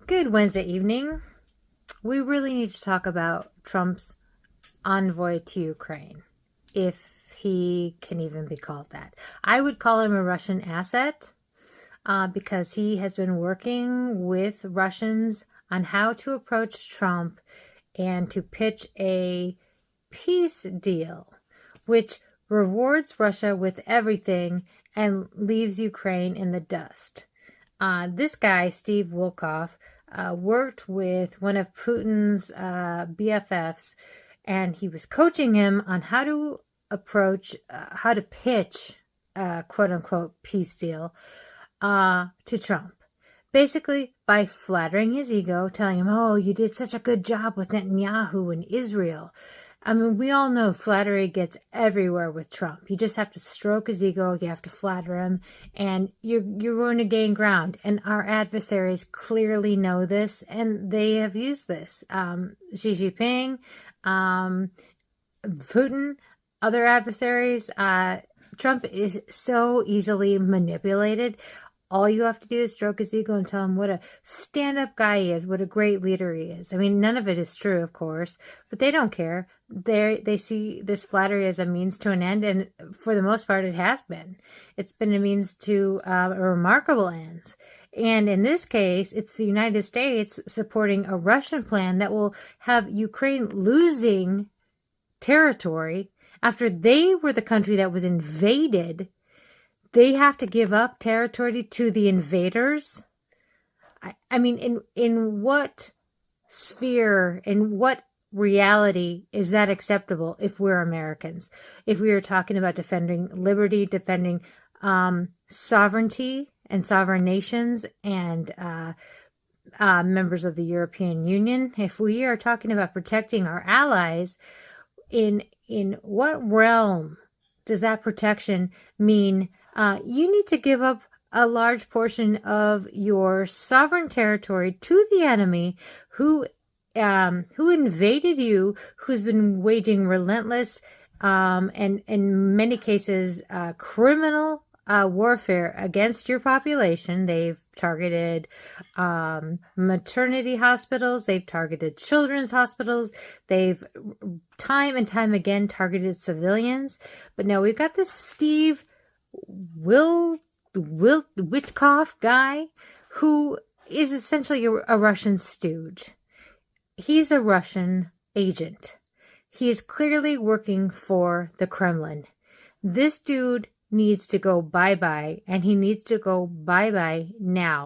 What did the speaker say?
Good Wednesday evening. We really need to talk about Trump's envoy to Ukraine, if he can even be called that. I would call him a Russian asset because he has been working with Russians on how to approach Trump and to pitch a peace deal, which rewards Russia with everything and leaves Ukraine in the dust. This guy, Steve Wolkoff, worked with one of Putin's BFFs, and he was coaching him on how to approach, how to pitch, quote unquote, peace deal to Trump. Basically, by flattering his ego, telling him, oh, you did such a good job with Netanyahu in Israel. I mean, we all know flattery gets everywhere with Trump. You just have to stroke his ego, you have to flatter him, and you're going to gain ground. And our adversaries clearly know this, and they have used this. Xi Jinping, Putin, other adversaries. Trump is so easily manipulated. All you have to do is stroke his ego and tell him what a stand-up guy he is, what a great leader he is. I mean, none of it is true, of course, but they don't care. They see this flattery as a means to an end, and for the most part, it has been. It's been a means to a remarkable ends. And in this case, it's the United States supporting a Russian plan that will have Ukraine losing territory after they were the country that was invaded. They have to give up territory to the invaders. I mean, in what sphere, in what reality is that acceptable if we're Americans? If we are talking about defending liberty, defending sovereignty and sovereign nations and members of the European Union, if we are talking about protecting our allies, in what realm does that protection mean? You need to give up a large portion of your sovereign territory to the enemy who invaded you, who's been waging relentless and in many cases criminal warfare against your population. They've targeted maternity hospitals. They've targeted children's hospitals. They've time and time again targeted civilians. But now we've got this Steve Witkoff guy who is essentially a Russian stooge. He's a Russian agent. He is clearly working for the Kremlin. This dude needs to go bye-bye, and he needs to go bye-bye now.